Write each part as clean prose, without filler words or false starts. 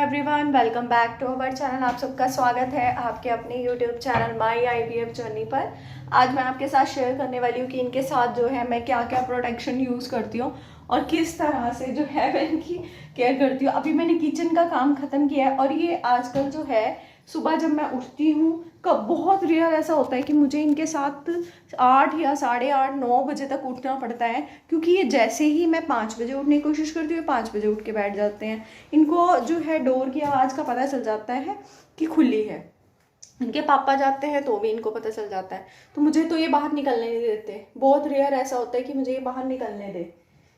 Everyone, welcome back to our channel. आप सबका स्वागत है आपके अपने YouTube channel my IVF journey पर। आज मैं आपके साथ शेयर करने वाली हूँ कि इनके साथ जो है मैं क्या क्या प्रोटेक्शन यूज़ करती हूँ और किस तरह से जो है मैं इनकी केयर करती हूँ। अभी मैंने किचन का काम ख़त्म किया है और ये आजकल जो है सुबह जब मैं उठती हूँ कब बहुत रेयर ऐसा होता है कि मुझे इनके साथ 8 या 8:30 9 बजे तक उठना पड़ता है, क्योंकि ये जैसे ही मैं 5 बजे उठने की कोशिश करती हूँ 5 बजे उठ के बैठ जाते हैं। इनको जो है डोर की आवाज़ का पता चल जाता है कि खुली है। इनके पापा जाते हैं तो भी इनको पता चल जाता है, तो मुझे तो ये बाहर निकलने नहीं देते। बहुत रेयर ऐसा होता है कि मुझे ये बाहर निकलने दे,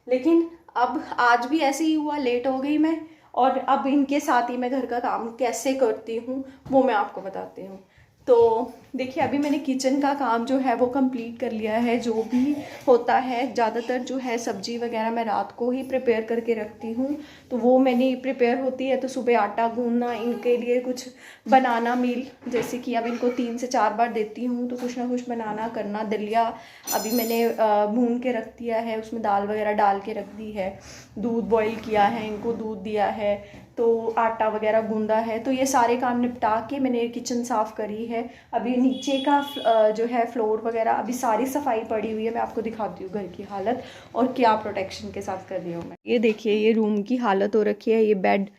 लेकिन अब आज भी ऐसे ही हुआ, लेट हो गई मैं। और अब इनके साथ ही मैं घर का काम कैसे करती हूँ वो मैं आपको बताती हूँ। तो देखिए, अभी मैंने किचन का काम जो है वो कंप्लीट कर लिया है। जो भी होता है ज़्यादातर जो है सब्जी वगैरह मैं रात को ही प्रिपेयर करके रखती हूँ, तो वो मैंने प्रिपेयर होती है। तो सुबह आटा गूंदना, इनके लिए कुछ बनाना मील, जैसे कि अब इनको 3 से 4 बार देती हूँ तो कुछ ना कुछ बनाना करना। दलिया अभी मैंने भून के रख दिया है, उसमें दाल वगैरह डाल के रख दी है। दूध बॉईल किया है, इनको दूध दिया है, तो आटा वगैरह गूंदा है। तो ये सारे काम निपटा के मैंने किचन साफ़ करी है। अभी नीचे का जो है फ्लोर वगैरह अभी सारी सफाई पड़ी हुई है। मैं आपको दिखाती हूँ घर की हालत और क्या प्रोटेक्शन के साथ कर रही हूँ मैं। ये देखिए, ये रूम की हालत हो रखी है। ये बेड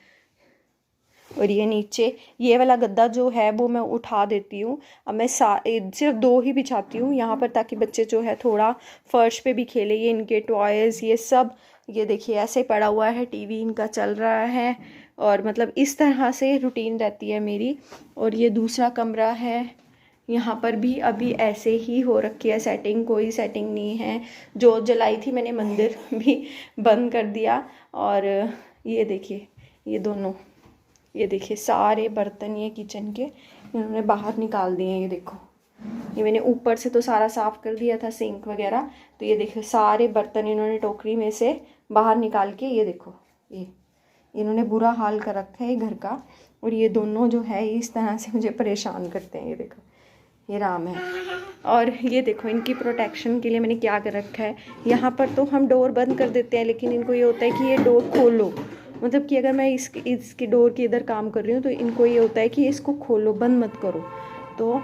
और ये नीचे ये वाला गद्दा जो है वो मैं उठा देती हूँ। अब मैं सिर्फ 2 ही बिछाती हूँ यहाँ पर, ताकि बच्चे जो है थोड़ा फर्श पे भी खेले। ये इनके टॉयज़ ये सब, ये देखिए ऐसे पड़ा हुआ है। टीवी इनका चल रहा है और मतलब इस तरह से रूटीन रहती है मेरी। और ये दूसरा कमरा है, यहाँ पर भी अभी ऐसे ही हो रखी है सेटिंग, कोई सेटिंग नहीं है। जो जलाई थी मैंने मंदिर भी बंद कर दिया। और ये देखिए, ये दोनों, ये देखिए सारे बर्तन ये किचन के इन्होंने बाहर निकाल दिए हैं। ये देखो, ये मैंने ऊपर से तो सारा साफ़ कर दिया था सिंक वगैरह, तो ये देखो सारे बर्तन इन्होंने टोकरी में से बाहर निकाल के, ये देखो ये इन्होंने बुरा हाल कर रखा है घर का। और ये दोनों जो है इस तरह से मुझे परेशान करते हैं। ये देखो, ये राम है। और ये देखो, इनकी प्रोटेक्शन के लिए मैंने क्या कर रखा है। यहाँ पर तो हम डोर बंद कर देते हैं, लेकिन इनको ये होता है कि ये डोर खोलो। मतलब कि अगर मैं इसकी डोर के इधर काम कर रही हूँ तो इनको ये होता है कि इसको खोलो, बंद मत करो। तो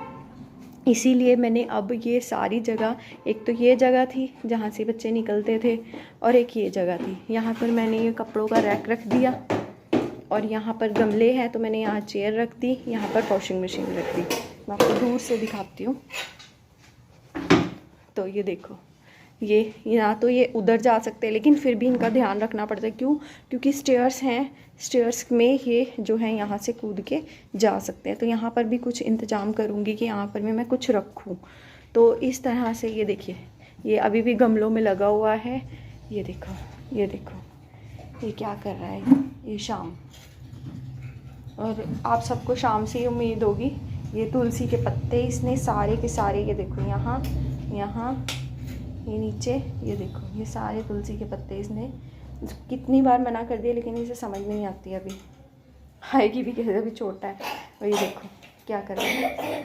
इसीलिए मैंने अब ये सारी जगह, एक तो ये जगह थी जहाँ से बच्चे निकलते थे और एक ये जगह थी, यहाँ पर मैंने ये कपड़ों का रैक रख दिया। और यहाँ पर गमले हैं तो मैंने यहाँ चेयर रख दी, यहाँ पर वॉशिंग मशीन रख दी। मैं आपको दूर से दिखाती हूँ। तो ये देखो, ये ना तो ये उधर जा सकते हैं, लेकिन फिर भी इनका ध्यान रखना पड़ता है। क्यों? क्योंकि स्टेयर्स हैं, स्टेयर्स में ये जो है यहाँ से कूद के जा सकते हैं। तो यहाँ पर भी कुछ इंतज़ाम करूँगी कि यहाँ पर भी मैं कुछ रखूँ। तो इस तरह से ये देखिए, ये अभी भी गमलों में लगा हुआ है। ये देखो, ये देखो, ये क्या कर रहा है, ये शाम। और आप सबको शाम से ही उम्मीद होगी। ये तुलसी के पत्ते इसने सारे के सारे, ये देखो यहाँ यहाँ ये नीचे, ये देखो ये सारे तुलसी के पत्ते इसने कितनी बार मना कर दिया, लेकिन इसे समझ नहीं आती। अभी आएगी भी कैसे, अभी छोटा है। और ये देखो क्या कर रहा है,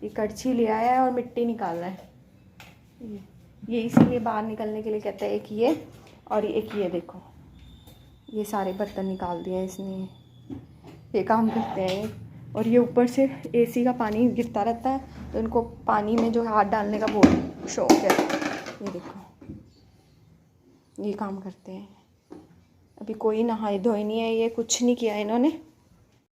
ये कड़छी ले आया है और मिट्टी निकाल रहा है। ये इसीलिए बाहर निकलने के लिए कहता है, एक ये और एक ये देखो, ये सारे बर्तन निकाल दिए इसने। ये काम करते हैं। और ये ऊपर से AC का पानी गिरता रहता है, तो इनको पानी में जो हाथ डालने का बहुत शौक है। ये देखो, ये काम करते हैं। अभी कोई नहाई धोई नहीं है, ये कुछ नहीं किया इन्होंने।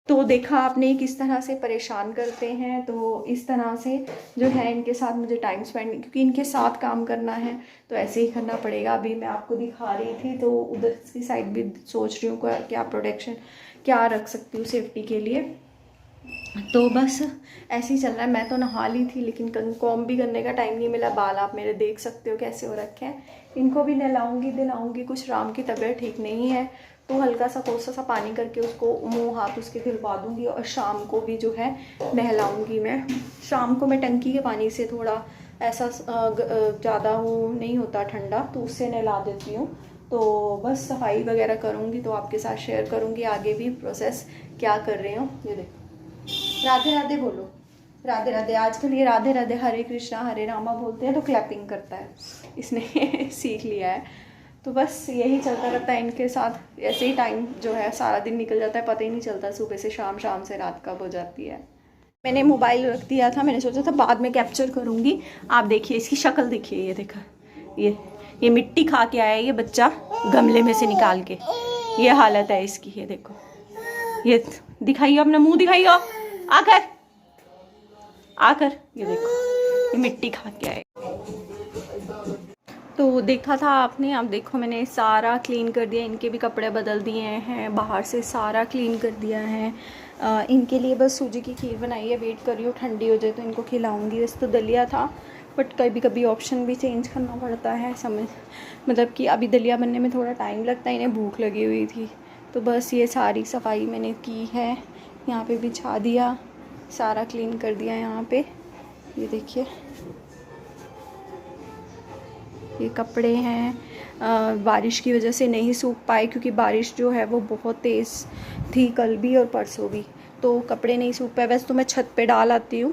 तो देखा आपने किस तरह से परेशान करते हैं। तो इस तरह से जो है इनके साथ मुझे टाइम स्पेंड, क्योंकि इनके साथ काम करना है तो ऐसे ही करना पड़ेगा। अभी मैं आपको दिखा रही थी, तो उधर की साइड भी सोच रही हूँ क्या प्रोटेक्शन क्या रख सकती हूँ सेफ्टी के लिए। तो बस ऐसे ही चल रहा है। मैं तो नहा ली थी, लेकिन कॉम भी करने का टाइम नहीं मिला। बाल आप मेरे देख सकते हो कैसे हो रखे हैं। इनको भी नहलाऊंगी दिलाऊंगी। कुछ राम की तबीयत ठीक नहीं है, तो हल्का सा कोसा सा पानी करके उसको मुंह हाथ उसके दिलवा दूंगी। और शाम को भी जो है नहलाऊंगी मैं। शाम को मैं टंकी के पानी से थोड़ा ऐसा ज़्यादा वो नहीं होता ठंडा, तो उससे नहला देती हूँ। तो बस सफाई वगैरह करूँगी तो आपके साथ शेयर करूँगी आगे भी प्रोसेस क्या कर रही हूँ। ये देखो, राधे राधे बोलो, राधे राधे। आजकल ये राधे राधे हरे कृष्णा हरे रामा बोलते हैं तो क्लैपिंग करता है, इसने सीख लिया है। तो बस यही चलता रहता है इनके साथ। ऐसे ही टाइम जो है सारा दिन निकल जाता है, पता ही नहीं चलता सुबह से शाम, शाम से रात कब हो जाती है। मैंने मोबाइल रख दिया था, मैंने सोचा था बाद में कैप्चर करूँगी। आप देखिए इसकी शक्ल देखिए, ये देखा, ये मिट्टी खा के आया है ये बच्चा गमले में से निकाल के, ये हालत है इसकी। ये देखो, ये दिखाइए अपना मुंह, दिखाइए आकर आकर, ये देखो ये मिट्टी खा के आए। तो देखा था आपने, अब देखो मैंने सारा क्लीन कर दिया, इनके भी कपड़े बदल दिए हैं, बाहर से सारा क्लीन कर दिया है। इनके लिए बस सूजी की खीर बनाई है, वेट कर रही हूँ ठंडी हो जाए तो इनको खिलाऊंगी। वैसे तो दलिया था, बट कभी कभी ऑप्शन भी चेंज करना पड़ता है, समझ मतलब कि अभी दलिया बनने में थोड़ा टाइम लगता है, इन्हें भूख लगी हुई थी। तो बस ये सारी सफाई मैंने की है, यहाँ पे बिछा दिया, सारा क्लीन कर दिया यहाँ पे। ये देखिए ये कपड़े हैं, बारिश की वजह से नहीं सूख पाए, क्योंकि बारिश जो है वो बहुत तेज़ थी कल भी और परसों भी, तो कपड़े नहीं सूख पाए। वैसे तो मैं छत पे डाल आती हूँ,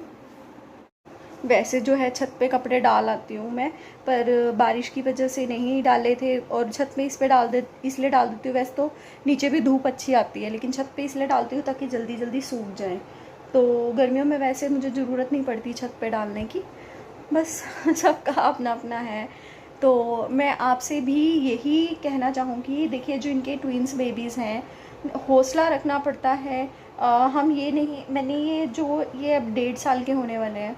वैसे जो है छत पे कपड़े डाल आती हूँ मैं, पर बारिश की वजह से नहीं डाले थे। और छत पे इसलिए डाल देती हूँ, वैसे तो नीचे भी धूप अच्छी आती है, लेकिन छत पे इसलिए डालती हूँ ताकि जल्दी जल्दी सूख जाएँ। तो गर्मियों में वैसे मुझे ज़रूरत नहीं पड़ती छत पे डालने की, बस सबका अपना अपना है। तो मैं आपसे भी यही कहना चाहूँगी, देखिए जो इनके ट्विंस बेबीज़ हैं, हौसला रखना पड़ता है। हम ये नहीं, मैंने ये अब 1.5 साल के होने वाले हैं,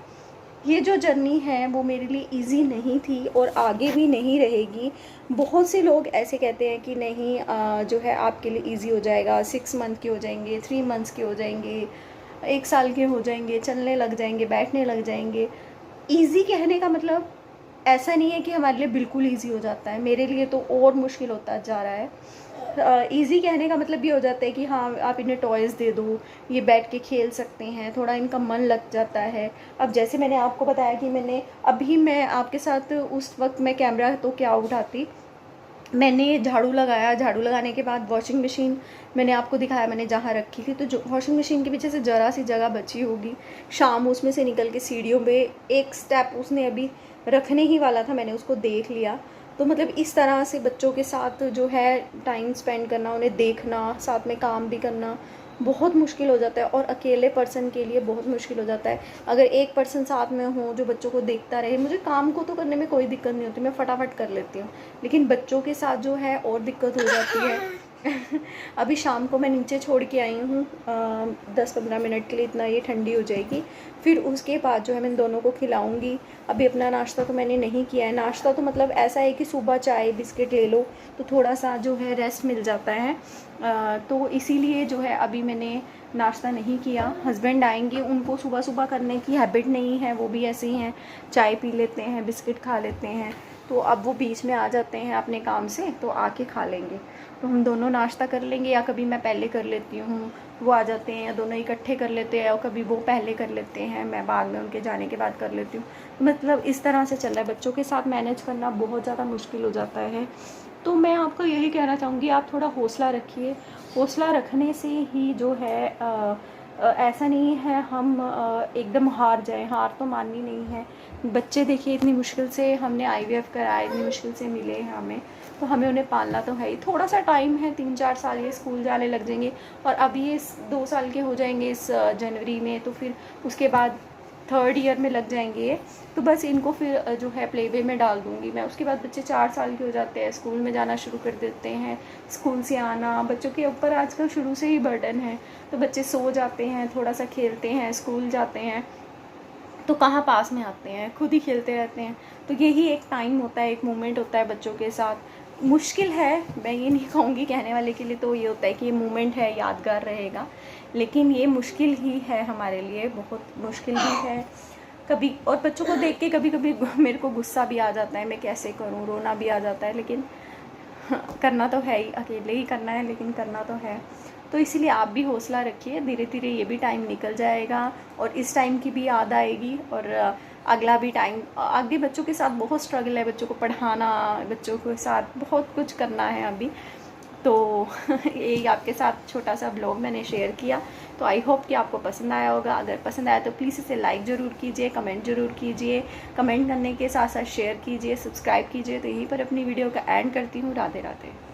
ये जो जर्नी है वो मेरे लिए इजी नहीं थी और आगे भी नहीं रहेगी। बहुत से लोग ऐसे कहते हैं कि नहीं जो है आपके लिए इजी हो जाएगा, 6 मंथ के हो जाएंगे, 3 मंथ्स के हो जाएंगे, 1 साल के हो जाएंगे, चलने लग जाएंगे, बैठने लग जाएंगे। इजी कहने का मतलब ऐसा नहीं है कि हमारे लिए बिल्कुल इजी हो जाता है, मेरे लिए तो और मुश्किल होता जा रहा है। इजी कहने का मतलब ये हो जाता है कि हाँ आप इन्हें टॉयज़ दे दो, ये बैठ के खेल सकते हैं, थोड़ा इनका मन लग जाता है। अब जैसे मैंने आपको बताया कि मैं आपके साथ उस वक्त मैं कैमरा तो क्या उठाती, मैंने झाड़ू लगाया, झाड़ू लगाने के बाद वॉशिंग मशीन मैंने आपको दिखाया मैंने जहाँ रखी थी, तो जो वॉशिंग मशीन के पीछे से ज़रा सी जगह बची होगी, शाम उसमें से निकल के सीढ़ियों पे एक स्टेप उसने अभी रखने ही वाला था, मैंने उसको देख लिया। तो मतलब इस तरह से बच्चों के साथ जो है टाइम स्पेंड करना, उन्हें देखना, साथ में काम भी करना बहुत मुश्किल हो जाता है, और अकेले पर्सन के लिए बहुत मुश्किल हो जाता है। अगर एक पर्सन साथ में हो जो बच्चों को देखता रहे, मुझे काम को तो करने में कोई दिक्कत नहीं होती, मैं फटाफट कर लेती हूँ, लेकिन बच्चों के साथ जो है और दिक्कत हो जाती है। अभी शाम को मैं नीचे छोड़ के आई हूँ 10-15 मिनट के लिए, इतना ये ठंडी हो जाएगी, फिर उसके बाद जो है मैं दोनों को खिलाऊंगी। अभी अपना नाश्ता तो मैंने नहीं किया है, नाश्ता तो मतलब ऐसा है कि सुबह चाय बिस्किट ले लो तो थोड़ा सा जो है रेस्ट मिल जाता है, तो इसीलिए जो है अभी मैंने नाश्ता नहीं किया। हस्बैंड आएंगे, उनको सुबह सुबह करने की हैबिट नहीं है, वो भी ऐसे ही हैं, चाय पी लेते हैं, बिस्किट खा लेते हैं, तो अब वो बीच में आ जाते हैं अपने काम से, तो आके खा लेंगे, तो हम दोनों नाश्ता कर लेंगे, या कभी मैं पहले कर लेती हूँ, वो आ जाते हैं, या दोनों इकट्ठे कर लेते हैं, और कभी वो पहले कर लेते हैं, मैं बाद में उनके जाने के बाद कर लेती हूँ। मतलब इस तरह से चल रहा है, बच्चों के साथ मैनेज करना बहुत ज़्यादा मुश्किल हो जाता है। तो मैं आपको यही कहना चाहूँगी, आप थोड़ा हौसला रखिए, हौसला रखने से ही जो है ऐसा नहीं है हम एकदम हार जाएं, हार तो माननी नहीं है। बच्चे देखिए इतनी मुश्किल से हमने IVF कराया, इतनी मुश्किल से मिले हैं हमें, तो हमें उन्हें पालना तो है ही। थोड़ा सा टाइम है, 3-4 साल, ये स्कूल जाने लग जाएंगे, और अभी ये 2 साल के हो जाएंगे इस जनवरी में, तो फिर उसके बाद 3rd ईयर में लग जाएंगे, तो बस इनको फिर जो है प्ले वे में डाल दूँगी मैं। उसके बाद बच्चे 4 साल के हो जाते हैं, स्कूल में जाना शुरू कर देते हैं, स्कूल से आना, बच्चों के ऊपर आजकल शुरू से ही बर्डन है, तो बच्चे सो जाते हैं, थोड़ा सा खेलते हैं, स्कूल जाते हैं, तो कहाँ पास में आते हैं, खुद ही खेलते रहते हैं। तो यही एक टाइम होता है, एक मोमेंट होता है बच्चों के साथ। मुश्किल है, मैं ये नहीं कहूँगी, कहने वाले के लिए तो ये होता है कि ये मोमेंट है, यादगार रहेगा, लेकिन ये मुश्किल ही है हमारे लिए, बहुत मुश्किल भी है कभी। और बच्चों को देख के कभी कभी मेरे को गुस्सा भी आ जाता है, मैं कैसे करूँ, रोना भी आ जाता है, लेकिन करना तो है ही, अकेले ही करना है, लेकिन करना तो है। तो इसीलिए आप भी हौसला रखिए, धीरे धीरे ये भी टाइम निकल जाएगा, और इस टाइम की भी याद आएगी, और अगला भी टाइम, आगे बच्चों के साथ बहुत स्ट्रगल है, बच्चों को पढ़ाना, बच्चों के साथ बहुत कुछ करना है अभी, तो यही आपके साथ छोटा सा ब्लॉग मैंने शेयर किया। तो आई होप कि आपको पसंद आया होगा। अगर पसंद आया तो प्लीज़ इसे लाइक ज़रूर कीजिए, कमेंट ज़रूर कीजिए, कमेंट करने के साथ साथ शेयर कीजिए, सब्सक्राइब कीजिए। तो यहीं पर अपनी वीडियो का एंड करती हूँ। राधे राधे।